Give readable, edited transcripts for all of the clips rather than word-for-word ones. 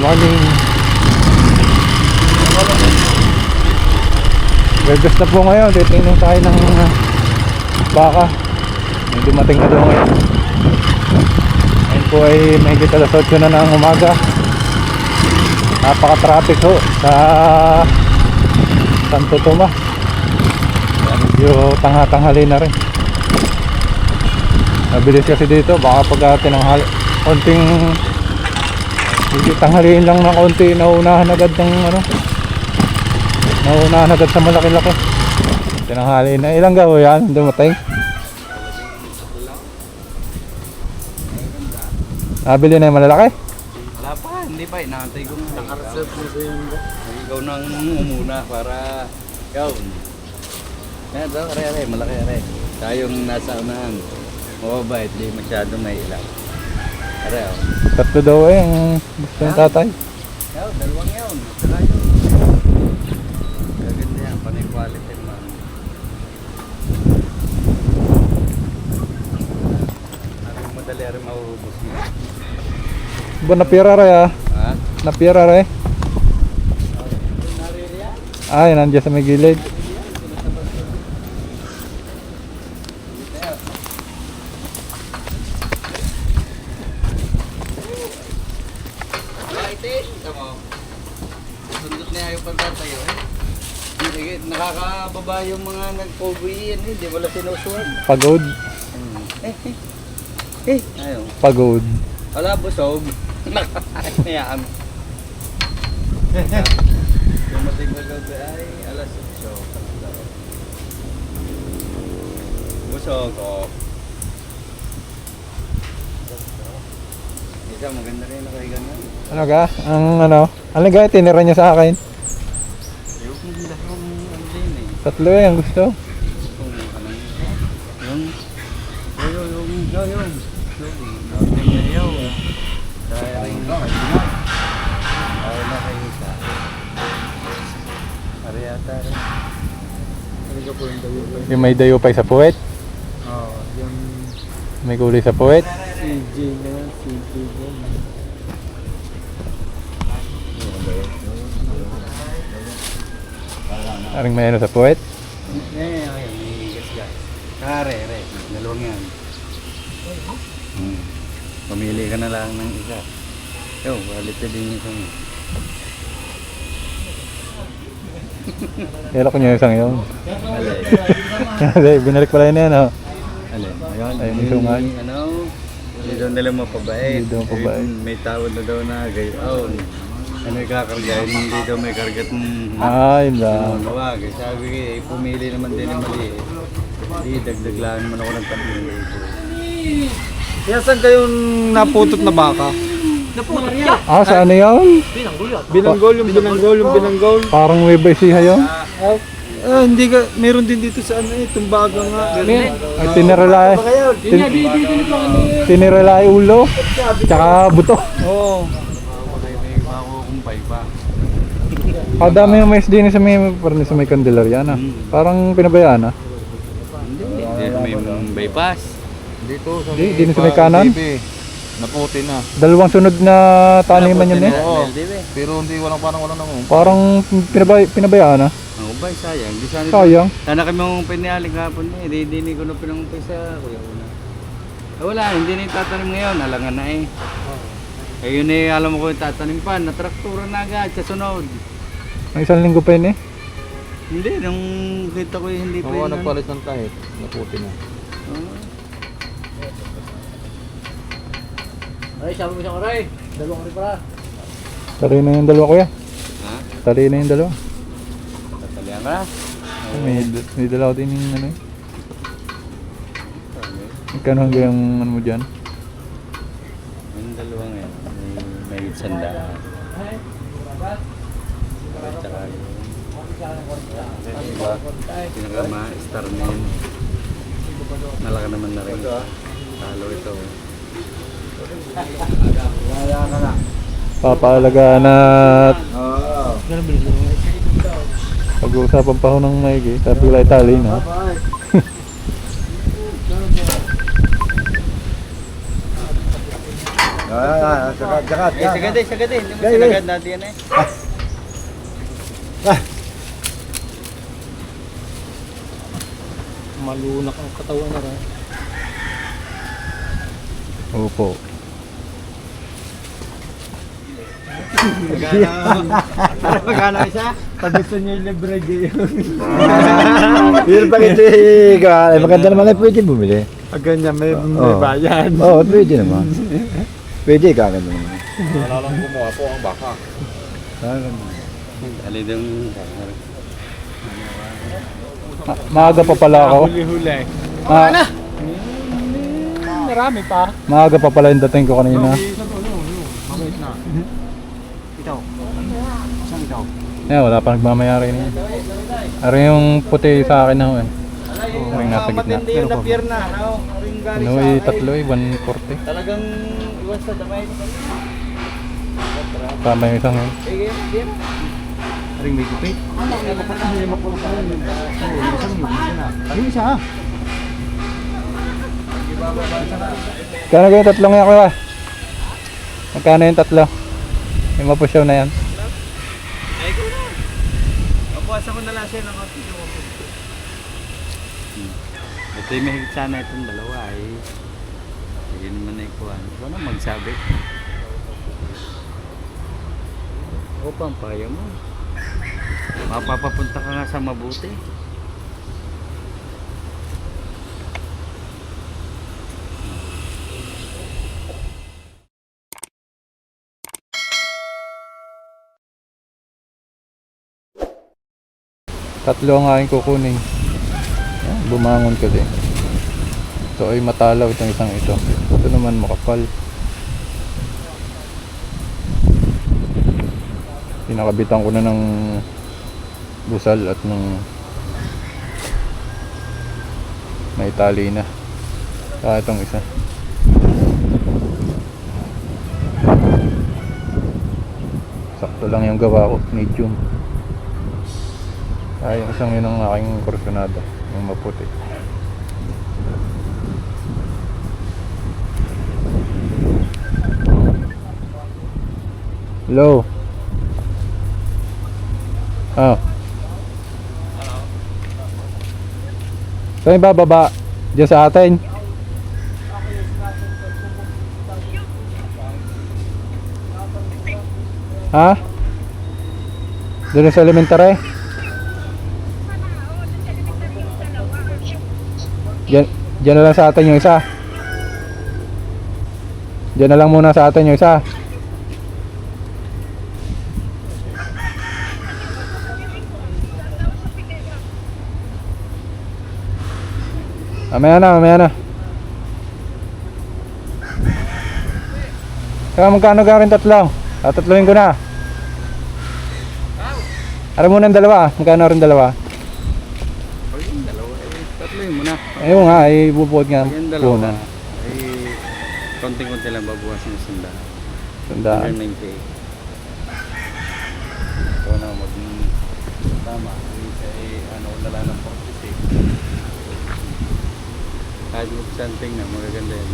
morning. Breakfast na po ngayon. Titingnan tayo ng baka. May dumating na daw ngayon. Ngayon po ay mahigit alas 8 na ng umaga. Napaka-traffic ho sa Santo Tomas. Medyo tangha-tanghali na rin. Mabilis kasi dito. Baka pag tinanghali, konting tanghaliin lang ng konti, nauunahan agad ng ano, nauunahan agad sa malaki-laki. Tinanghali na. Ilang gawo yan dumating? Nabili na yung malalaki? Wala pa, hindi pa. Inaantay ko nga. Nakareserve na sa yung ikaw nang muna para ikaw. Yan ito, are, malaki are. Tayong nasa unahan. Mababait, di masyado may ilang. Are, oh. Tatlo daw eh, ang gusto ng tatay. Yaw, dalawang yaw. Saka yun. Gaganda yan, panay quality man. Naring madali rin mauubos mo. Ba napira rin ah? Ha? Napira rin? Ay, nandiyan sa may gilid. Sundot na yung pagtatayo eh. Nakakababa yung mga nag-cover yan eh. Di wala sinusuhan. Pagod. Ayaw. Pagod. Wala busog. Nakakayaan. Dumating ko gabi ay alas 8. Busog oh. Isa maganda rin nakahiga na. Ano ka? Ang ano? Ano ga? Tinira niya sa akin. Yung dalawang ano din eh. Tatlo eh, ang gusto. Kung ano yung Yung may dayupay sa puwet. oh, yung May kulay sa puwet. CJ na yan, CJ yan. Aring may ano sa puwet. Ayun, may gas. Kare, dalawang yan. Pamili ka na lang ng isa. Yo, balit na din yung isang. Kailan ko niya isang yun. Alay. Binalik pala yun yan oh. Alay. Ayun, Ayun, yung sungal. ano, hindi daw nila mapabait. Hindi daw mapabait. May tawad na daw na gayon. Ano ikakargahin, hindi daw may kargat Ay, lang. wag. Sabi ko eh, pumili naman din ng mali eh. Hindi, dagdag lang naman ako ng 3,000. Kaya saan kayong naputot na baka? Ah, sa ano yun? Binanggol, yung binanggol. Parang may baysiha yun. Hindi ka, meron din dito sa ano eh, tumbaga nga. Ay, tiniralay. Tiniralay ulo. Tsaka buto. Oo. May makukumpay pa. Ah, dami yung mais din sa may Candelaria na. Parang pinabayaan ah. Hindi, may bypass. Dito sa Di din sa may kanan. Naputi na. Dalawang sunod na taniman yun eh. Oo. Pero hindi parang wala nang. Parang pinabayaan ah. Ang ubay, sayang. Di sana, Sayang. sana kami mong pinaling hapon eh. Di ko na pinangumpay sa kuya ko na. Wala, hindi na yung tatanim ngayon. Alangan na eh. Yun eh, alam mo ko yung tatanim pa. Natraktura na agad sa sunod. May isang linggo pa yun eh. Hindi, nung kita ko hindi pa Oo, yun. nagpalit ng tahit. Naputi na. Ay, sabi mo siyang aray. Dalawang aray para. Tali na yung dalawa kuya. Ha? Tali na yung dalawa. Tatalihan ka na? May dalawa din yung ano eh. Magkano hanggang yung ano mo dyan? Yung dalawa ngayon, may sanda. Tsaka yung iba, pinaka-star na yun. Malaka naman na rin. Talo ito. Papaalagaan at Oo. pag-uusapan pa ho ng maigi. Sabi ko lang tali na. Sagat. Eh, sagad eh. Hindi mo sagad natin yan eh. Malunak ang katawan na rin. Opo. Magkano isa? Pag gusto niyo yung libre yun. Pero bakit maganda naman ay pwede bumili. Pag ganyan, may Oo. bayan. Oo, pwede naman. Pwede kaganda naman. Wala lang gumawa po ang baka. Alin yung... Maaga pa pala ako. Huli-huli. Marami pa. Maaga pa pala yung dating ko kanina. Wala pa nagmamayari na yan. Ari yung puti sa akin na eh. Ari yung nasa gitna. Matindi yung na-pier na. Ring galing Ano eh, tatlo eh, 140. Talagang iwas sa damay. Tama yung isang yun. Game. Ring may kupit. Yung isa. Kano yung tatlong yan kuya? Magkano yung tatlo? Yung mapusyaw na yan. Ay ko na. Mapuwasan ko na lang siya ng konti. Ito yung mahigit sana itong dalawa ay. Hindi naman na ikuhan. Ikaw na magsabi. O pampaya mo. Mapapapunta ka nga sa mabuti. Tatlo ang aking kukunin. Yan, bumangon kasi. Ito ay matalaw itong isang ito. Ito naman makapal. Pinakabitan ko na ng busal at ng naitali na. Saka itong isa. Sakto lang yung gawa ko, medium. Ay, yung isang yun ang aking kursunada, yung maputi. Hello. Saan yung bababa? Diyan sa atin? Ha? Doon sa elementary? Diyan na lang sa atin yung isa. Diyan na lang muna sa atin yung isa. Mamaya na. Kaya magkano ka rin tatlo? Tatatluhin ko na. Ano muna ang dalawa? Magkano rin dalawa? Pag yung dalawa, tatlo yun muna. Ayun nga, ay bubuod nga Pag yung dalawa, muna. ay konting-konti lang babawasan yung sandaan. Sandaan. 198. Ito na tama. Ano na lang ng 46. Kahit mag-something na, magaganda yan.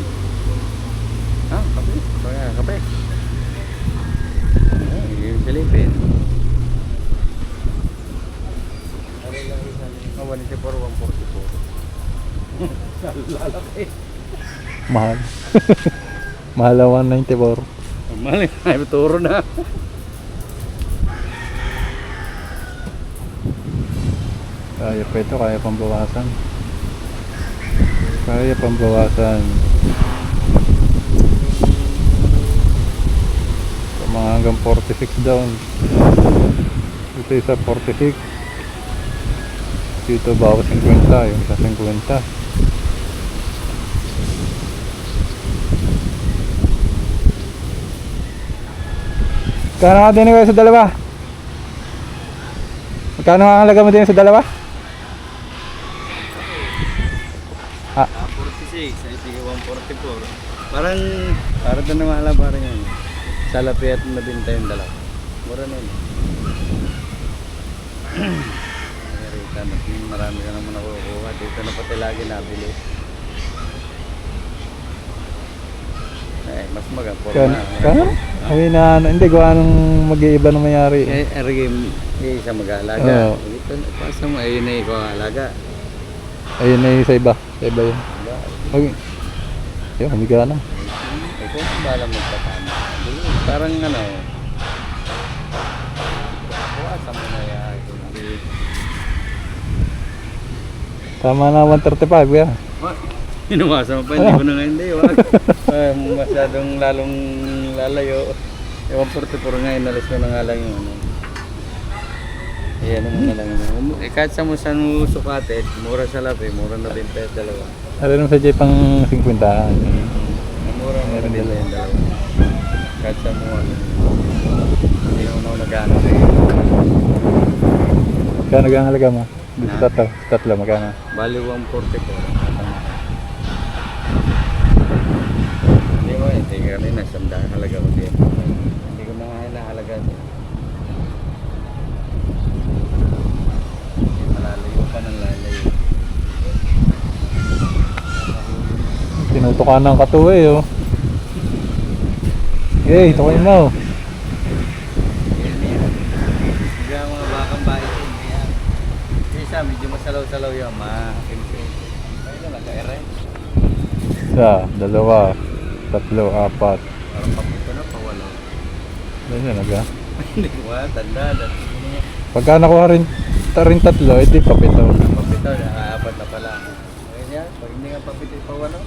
Kape. Kaya, kape. Yung Philippine. 184, 144. Lalaki. Mahal. Mahal ang 194. Mahal eh. Ay, turo na. Kaya pa ito, kaya pang bawasan. Kaya pang bawasan. So, mga hanggang 46 down. Ito isa 46. Dito bawas 50, yung sa 50. Kano nga din kayo sa dalawa? Magkano nga ang halaga mo din sa dalawa? 46, ay sige 144. Parang doon na mahala parang yan. Sa lapi at nabinta yung dalawa. Mura na yun. Rita, marami ka naman nakukuha. Dito na pati lagi nabili. mas maganda. Kano? Ay na, hindi ko anong mag-iiba na mayari. Ergim, isa mag-aalaga. Oo. Ito, pasa mo, ayun na ikaw alaga. Ayun na yung sa iba. Sa iba yun. Okay. Yun, humiga na. Ikaw ang bala magpapano. Parang ano, buwasan mo na yan. Tama na 135 kuya. Inuwasan mo pa, hindi ko na nga hindi. Wag. Masyadong lalong lalayo. Ewan 44 nga, inalis ko na nga lang yung ano. Ayan naman na lang yun. Kahit sa mo saan mo sukatit, mura sa lapi, mura na din pesos dalawa. Ano naman sa Jay pang 50. Mura na din yung dalawa. Kahit sa mo ano. Hindi ko na nag-ano na yun. Kaya nag-aangalaga mo? Dito tatlo, magkano? Bali 144. Hindi mo eh, hindi ka rin nasandaan halaga ko din. Hindi ko na nga hinahalaga din. Malalayo pa ng lalayo. Tinutukan ng katuwa oh. Hey, tukoy mo. Yan yan. Hindi ang mga bakang bahay din. Yan. Isa, medyo masalaw-salaw yan. Makinsin. Ayun na, nag-aere. Isa, dalawa, tatlo, apat. Parang paputo na, pawalo. Ano naga? Hindi ko tanda. Pagka nakuha rin tatlo, edi papito. Papito, apat na pala. Ayun yan, pag hindi nga papito, pawalo.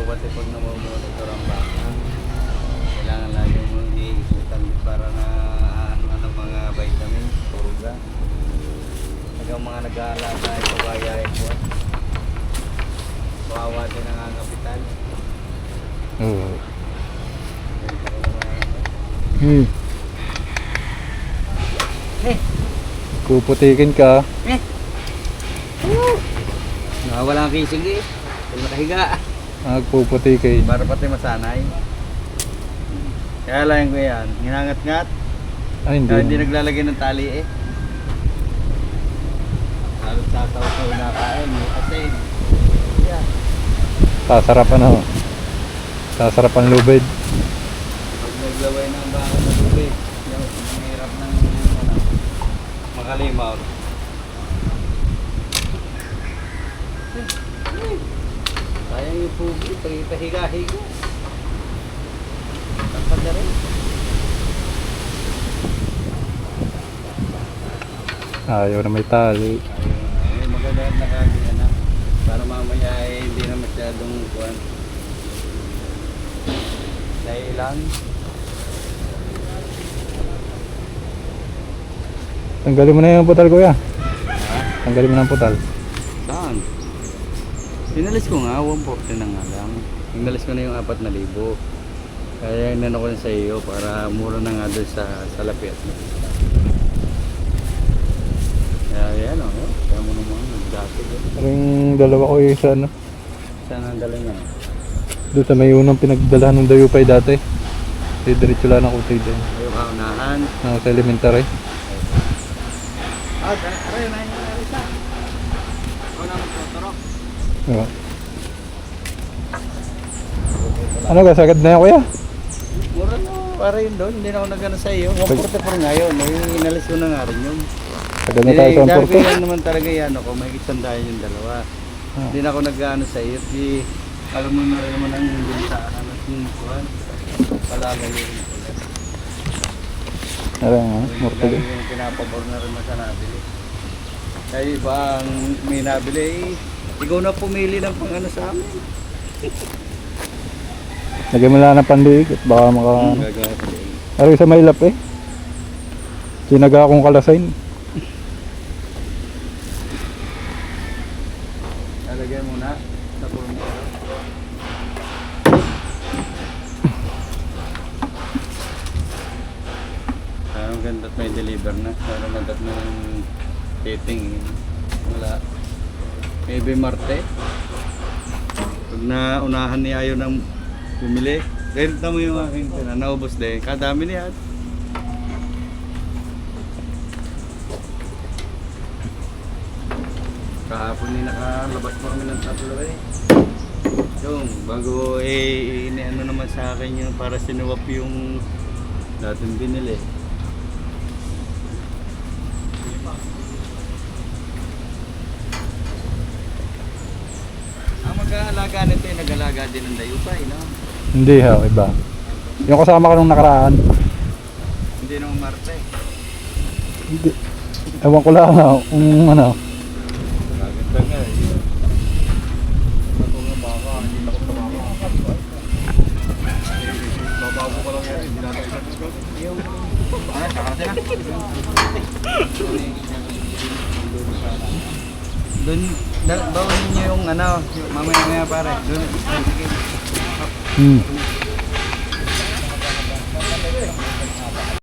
Pati pag namumumotor ang baka, kailangan lagi mong iikutan para na ano mga vitamin, turuga. Hanggang mga nag-aalaga ay pabaya ito. Kawawa din ang kapital. Oo. Kuputikin ka. Nakawala ang kisig eh. Kung nakahiga. Nagpuputikin. Para pati masanay. Kaya lang ko yan. Hinangat-ngat. Ay, hindi. Kaya hindi naglalagay ng tali eh. Halos sasaw-saw na kain. Kasi, yeah. Sasarapan ako. Sasarapan lubid. Pag naglaway ng baka sa tubig, yung hirap ng ano, makalimaw. Sayang yung pugi, pahiga-higa. Tapad na rin. Ayaw na may tali. Ayun, maganda at nakagaya na. Para mamaya ay hindi na masyadong kuwan. Dahil lang. Tanggalin mo na yung putal kuya. Ha? Tanggalin mo na ang putal. Saan? Inalis ko nga, 140 na nga lang. Inalis ko na yung 4,000. Kaya inano ko na sa iyo para mura na nga doon sa lapit. Kaya yan o. Kaya mo naman nagdati doon. Parang dalawa ko yung isa ano. Saan ang dala niya? Doon sa may unang pinagdalahan ng Dayupay dati. Diretso lang ako tayo doon. Ayaw ka unahan. Sa elementary. Aray na yung isa. Ako na magtuturo. Oo. Ano ka, sagad na yan kuya? Mura na, para yun doon. Hindi na ako nagano sa iyo. 144 nga yun. Inalis ko na nga rin yun. Sagad na tayo sa Dahil Amporto. yan naman talaga yan ako. May kisandahan yung dalawa. Hindi na ako nag-ano sa iyo. Di, alam mo na rin naman ang bintaan at yung kuhan. Palagay yun. Ano nga, morto Lagi din. yung pinapabor na rin mo sa nabili. Kaya iba ang may nabili ikaw na pumili ng pang ano sa amin. Lagyan mo lang ng pandiig at baka maka... Gagawa ko din. Ano sa mailap eh. Sinaga akong kalasain. Lalagyan mo na sa purmo. Parang ganda't may deliver na. Parang ganda't na ng dating. Wala. Maybe Marte. Pag naunahan niya ayaw ng bumili. Renta mo yung aking naubos din. Kadami niya. Kahapon nakalabas pa kami ng tatlo eh. Yung bago ano naman sa akin yung para sinuwap yung dating binili. Ang mag-aalaga nito ay nag-alaga din ng dayupay, no? Hindi ha, iba. Yung kasama ko nung nakaraan. Hindi naman Marte. Hindi. Ewan ko lang kung ano. Maganda nga eh. Ito nga baka, hindi na ko tumama. Babago ko lang yan, hindi natin isa. Yung... Ano, saka na sila? Doon, bawal niyo yung ano, mamaya pare. Doon, sige.